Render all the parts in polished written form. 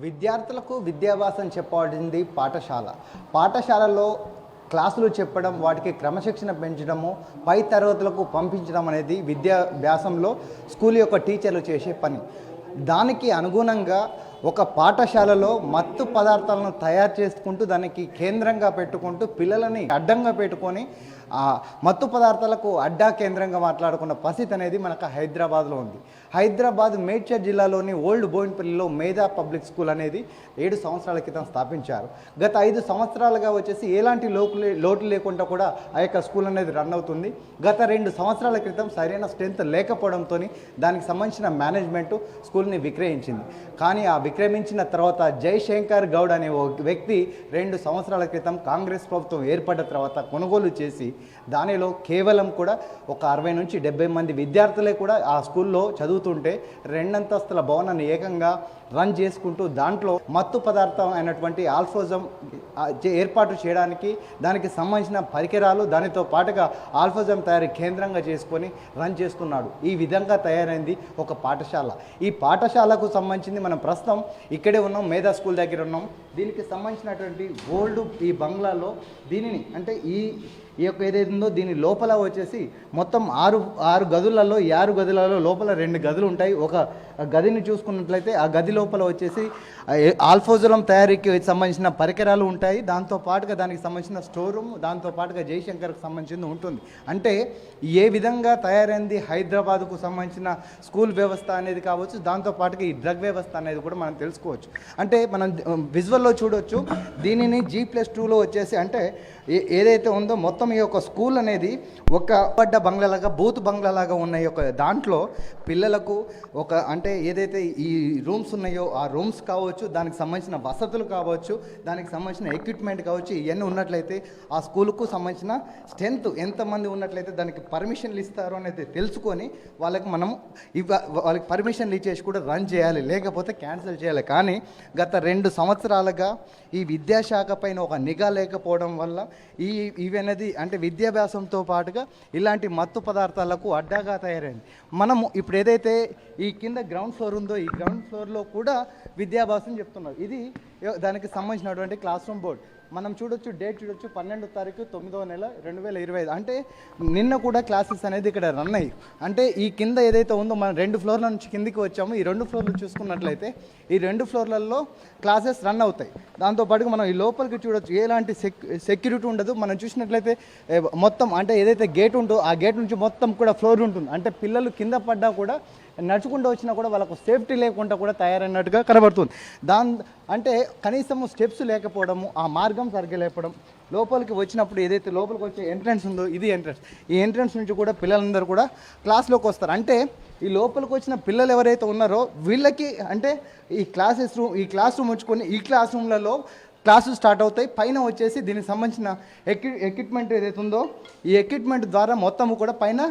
విద్యార్థులకు విద్యాభ్యాసం చెప్పబడింది పాఠశాలలో క్లాసులు చెప్పడం, వాటికి క్రమశిక్షణ పెంచడము, పై తరగతులకు పంపించడం అనేది విద్యాభ్యాసంలో స్కూల్ యొక్క టీచర్లు చేసే పని. దానికి అనుగుణంగా ఒక పాఠశాలలో మత్తు పదార్థాలను తయారు చేసుకుంటూ దానికి కేంద్రంగా పెట్టుకుంటూ పిల్లలని అడ్డంగా పెట్టుకొని మత్తు పదార్థాలకు అడ్డా కేంద్రంగా మాట్లాడుకున్న పరిస్థితి అనేది మనకు హైదరాబాద్లో ఉంది. హైదరాబాద్ మేడ్చల్ జిల్లాలోని ఓల్డ్ బోయిన్పల్లిలో మేధా పబ్లిక్ స్కూల్ అనేది 7 సంవత్సరాల క్రితం స్థాపించారు. గత 5 సంవత్సరాలుగా వచ్చేసి ఎలాంటి లోటు లేకుండా కూడా ఆ యొక్క స్కూల్ అనేది రన్ అవుతుంది. గత 2 సంవత్సరాల క్రితం సరైన స్ట్రెంత్ లేకపోవడంతో దానికి సంబంధించిన మేనేజ్మెంటు స్కూల్ని విక్రయించింది. కానీ ఆ విక్రయించిన తర్వాత జయశంకర్ గౌడ్ అనే ఓ వ్యక్తి 2 సంవత్సరాల క్రితం కాంగ్రెస్ ప్రభుత్వం ఏర్పడ్డ తర్వాత కొనుగోలు చేసి దానిలో కేవలం కూడా ఒక 60 నుంచి 70 మంది విద్యార్థులే కూడా ఆ స్కూల్లో చదువుతుంటే 2 అంతస్తుల భవనాన్ని ఏకంగా రన్ చేసుకుంటూ దాంట్లో మత్తు పదార్థం అయినటువంటి ఆల్ఫోజం ఏర్పాటు చేయడానికి దానికి సంబంధించిన పరికరాలు, దానితో పాటుగా ఆల్ఫోజం తయారీ కేంద్రంగా చేసుకొని రన్ చేస్తున్నాడు. ఈ విధంగా తయారైంది ఒక పాఠశాల. ఈ పాఠశాలకు సంబంధించింది మనం ప్రస్తుతం ఇక్కడే ఉన్నాం, మేధా స్కూల్ దగ్గర ఉన్నాం. దీనికి సంబంధించినటువంటి ఓల్డ్ ఈ బంగ్లాలో దీనిని అంటే ఈ యొక్క ఏదైతే ఉందో దీని లోపల వచ్చేసి మొత్తం 6 గదులలో 6 గదులలో లోపల 2 గదులు ఉంటాయి. ఒక గదిని చూసుకున్నట్లయితే ఆ గది లోపల వచ్చేసి ఆల్ఫోజలం తయారీకి సంబంధించిన పరికరాలు ఉంటాయి. దాంతో పాటుగా దానికి సంబంధించిన స్టోర్ రూమ్, దాంతో పాటుగా జయశంకర్కి సంబంధించింది ఉంటుంది. అంటే ఏ విధంగా తయారైంది హైదరాబాద్కు సంబంధించిన స్కూల్ వ్యవస్థ అనేది కావచ్చు, దాంతో పాటుగా ఈ డ్రగ్ వ్యవస్థ అనేది కూడా మనం తెలుసుకోవచ్చు. అంటే మనం విజువల్లో చూడవచ్చు. దీనిని G+2లో వచ్చేసి అంటే ఏదైతే ఉందో మొత్తం ఈ యొక్క స్కూల్ అనేది ఒక పడ్డ బంగ్లాలాగా, బూత్ బంగ్లాలాగా ఉన్న ఈ యొక్క దాంట్లో పిల్లలకు ఒక అంటే ఏదైతే ఈ రూమ్స్ ఉన్నాయో ఆ రూమ్స్ కావచ్చు, దానికి సంబంధించిన వసతులు కావచ్చు, దానికి సంబంధించిన ఎక్విప్మెంట్ కావచ్చు, ఇవన్నీ ఉన్నట్లయితే ఆ స్కూల్కు సంబంధించిన స్ట్రెంత్ ఎంతమంది ఉన్నట్లయితే దానికి పర్మిషన్లు ఇస్తారు అనేది తెలుసుకొని వాళ్ళకి వాళ్ళకి పర్మిషన్లు ఇచ్చేసి కూడా రన్ చేయాలి, లేకపోతే క్యాన్సిల్ చేయాలి. కానీ గత 2 సంవత్సరాలుగా ఈ విద్యాశాఖ పైన ఒక నిఘా లేకపోవడం వల్ల ఇవన్నది అంటే విద్యాభ్యాసంతో పాటుగా ఇలాంటి మత్తు పదార్థాలకు అడ్డాగా తయారైంది. మనము ఇప్పుడు ఏదైతే ఈ కింద గ్రౌండ్ ఫ్లోర్ ఉందో ఈ గ్రౌండ్ ఫ్లోర్లో కూడా విద్యాభ్యాసం చెప్తున్నారు. ఇది దానికి సంబంధించినటువంటి క్లాస్ రూమ్ బోర్డ్ మనం చూడొచ్చు. డేట్ చూడొచ్చు, 12వ తారీఖు 9వ నెల 2025. అంటే నిన్న కూడా క్లాసెస్ అనేది ఇక్కడ రన్ అయ్యి అంటే ఈ కింద ఏదైతే ఉందో మనం 2 ఫ్లోర్ల నుంచి కిందికి వచ్చాము. ఈ 2 ఫ్లోర్లు చూసుకున్నట్లయితే ఈ 2 ఫ్లోర్లలో క్లాసెస్ రన్ అవుతాయి. దాంతోపాటుగా మనం ఈ లోపలికి చూడొచ్చు. ఎలాంటి సెక్యూరిటీ ఉండదు. మనం చూసినట్లయితే మొత్తం అంటే ఏదైతే గేట్ ఉందో ఆ గేట్ నుంచి మొత్తం కూడా ఫ్లోర్ ఉంటుంది. అంటే పిల్లలు కింద పడ్డా కూడా నడుచుకుంటూ వచ్చినా కూడా వాళ్ళకు సేఫ్టీ లేకుండా కూడా తయారైనట్టుగా కనబడుతుంది. అంటే కనీసము స్టెప్స్ లేకపోవడము, ఆ మార్గం సరిగ్గా లేకపోవడం, లోపలికి వచ్చినప్పుడు ఏదైతే లోపలికి వచ్చే ఎంట్రన్స్ ఉందో ఇది ఎంట్రన్స్. ఈ ఎంట్రన్స్ నుంచి కూడా పిల్లలందరూ కూడా క్లాస్లోకి వస్తారు. అంటే ఈ లోపలికి వచ్చిన పిల్లలు ఎవరైతే ఉన్నారో వీళ్ళకి అంటే ఈ క్లాస్ రూమ్ ఉంచుకొని ఈ క్లాస్ రూమ్లలో క్లాసులు స్టార్ట్ అవుతాయి. పైన వచ్చేసి దీనికి సంబంధించిన ఎక్విప్మెంట్ ఏదైతే ఉందో ఈ ఎక్విప్మెంట్ ద్వారా మొత్తము కూడా పైన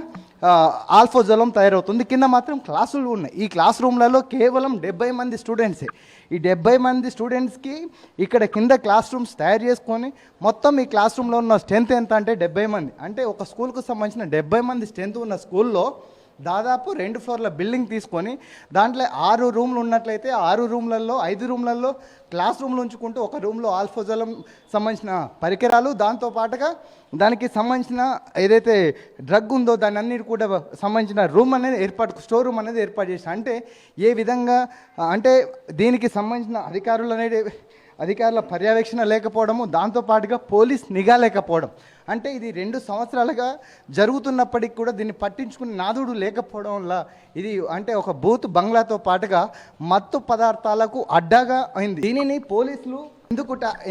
ఆల్ఫోజలం తయారవుతుంది. కింద మాత్రం క్లాసులు ఉన్నాయి. ఈ క్లాస్ రూమ్లలో కేవలం 70 మంది స్టూడెంట్సే. ఈ 70 మంది స్టూడెంట్స్కి ఇక్కడ కింద క్లాస్ రూమ్స్ తయారు చేసుకొని మొత్తం ఈ క్లాస్ రూమ్లో ఉన్న స్ట్రెంత్ ఎంత అంటే 70 మంది. అంటే ఒక స్కూల్కు సంబంధించిన 70 మంది స్ట్రెంత్ ఉన్న స్కూల్లో దాదాపు 2 ఫ్లోర్ల బిల్డింగ్ తీసుకొని దాంట్లో 6 రూమ్లు ఉన్నట్లయితే 6 రూమ్లలో 5 రూమ్లలో క్లాస్ రూమ్లు ఉంచుకుంటూ ఒక రూమ్లో ఆల్ఫోజలం సంబంధించిన పరికరాలు, దాంతోపాటుగా దానికి సంబంధించిన ఏదైతే డ్రగ్ ఉందో దాని అన్నిటి కూడా సంబంధించిన రూమ్ అనేది స్టోర్ రూమ్ అనేది ఏర్పాటు చేసిన. అంటే ఏ విధంగా అంటే దీనికి సంబంధించిన అధికారుల పర్యవేక్షణ లేకపోవడము, దాంతోపాటుగా పోలీస్ నిఘా లేకపోవడం. అంటే ఇది 2 సంవత్సరాలుగా జరుగుతున్నప్పటికీ కూడా దీన్ని పట్టించుకునే నాదుడు లేకపోవడం వల్ల ఇది అంటే ఒక బూత్ బంగ్లాతో పాటుగా మత్తు పదార్థాలకు అడ్డాగా అయింది. దీనిని పోలీసులు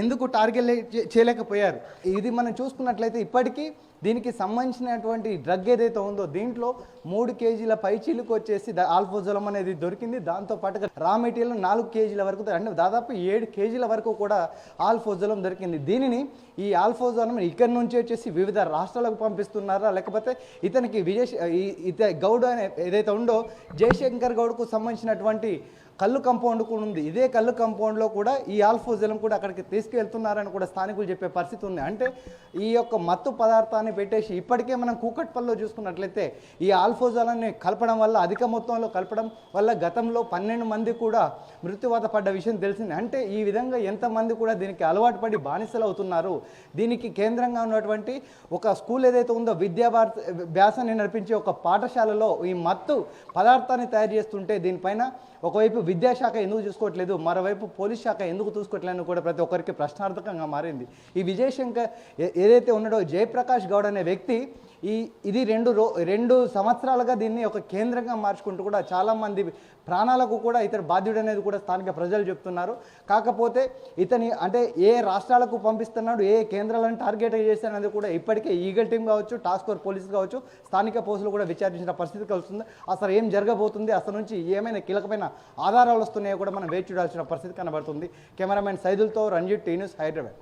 ఎందుకు టార్గెట్ చేయలేకపోయారు? ఇది మనం చూసుకున్నట్లయితే ఇప్పటికీ దీనికి సంబంధించినటువంటి డ్రగ్ ఏదైతే ఉందో దీంట్లో 3 కేజీల పైచీలకు వచ్చేసి ఆల్ఫోజలం అనేది దొరికింది. దాంతోపాటుగా రా మెటీరియల్ 4 కేజీల వరకు అంటే దాదాపు 7 కేజీల వరకు కూడా ఆల్ఫోజలం దొరికింది. దీనిని ఈ ఆల్ఫోజలం ఇక్కడి నుంచి వచ్చేసి వివిధ రాష్ట్రాలకు పంపిస్తున్నారా, లేకపోతే ఇతనికి గౌడ్ అనే ఏదైతే ఉందో జయశంకర్ గౌడ్కు సంబంధించినటువంటి కళ్ళు కాంపౌండ్ కూడా ఉంది. ఇదే కళ్ళు కాంపౌండ్లో కూడా ఈ ఆల్ఫోజలం కూడా అక్కడికి తీసుకెళ్తున్నారని కూడా స్థానికులు చెప్పే పరిస్థితి ఉంది. అంటే ఈ యొక్క మత్తు పదార్థాన్ని పెట్టేసి ఇప్పటికే మనం కూకట్పల్లిలో చూసుకున్నట్లయితే ఈ ఆల్ఫోజలాన్ని కలపడం వల్ల, అధిక మొత్తంలో కలపడం వల్ల గతంలో 12 మంది కూడా మృత్యువాత పడ్డ విషయం తెలిసింది. అంటే ఈ విధంగా ఎంతమంది కూడా దీనికి అలవాటు పడి బానిసలు అవుతున్నారు. దీనికి కేంద్రంగా ఉన్నటువంటి ఒక స్కూల్ ఏదైతే ఉందో వ్యాసాన్ని నడిపించే ఒక పాఠశాలలో ఈ మత్తు పదార్థాన్ని తయారు చేస్తుంటే దీనిపైన ఒకవైపు విద్యాశాఖ ఎందుకు చూసుకోవట్లేదు, మరోవైపు పోలీస్ శాఖ ఎందుకు చూసుకోవట్లేదని కూడా ప్రతి ఒక్కరికి ప్రశ్నార్థకంగా మారింది. ఈ విజయశంకర్ ఏదైతే ఉన్నాడో జయప్రకాష్ గౌడ్ అనే వ్యక్తి ఇది 2 సంవత్సరాలుగా దీన్ని ఒక కేంద్రంగా మార్చుకుంటూ కూడా చాలామంది ప్రాణాలకు కూడా ఇతడు బాధ్యుడు అనేది కూడా స్థానిక ప్రజలు చెప్తున్నారు. కాకపోతే ఇతని అంటే ఏ రాష్ట్రాలకు పంపిస్తున్నాడు, ఏ కేంద్రాలను టార్గెట్ చేస్తాననేది కూడా ఇప్పటికే ఈగల్ టీం కావచ్చు, టాస్క్ ఫోర్స్ పోలీసు కావచ్చు, స్థానిక పోలీసులు కూడా విచారించిన పరిస్థితి కలుస్తుంది. అసలు ఏం జరగబోతుంది, అసలు నుంచి ఏమైనా కీలకమైన ఆధారాలు వస్తున్నాయో కూడా మనం వేచి చూడాల్సిన పరిస్థితి కనబడుతుంది. కెమెరామెన్ సైదుల్తో రంజిత్, టీ న్యూస్, హైదరాబాద్.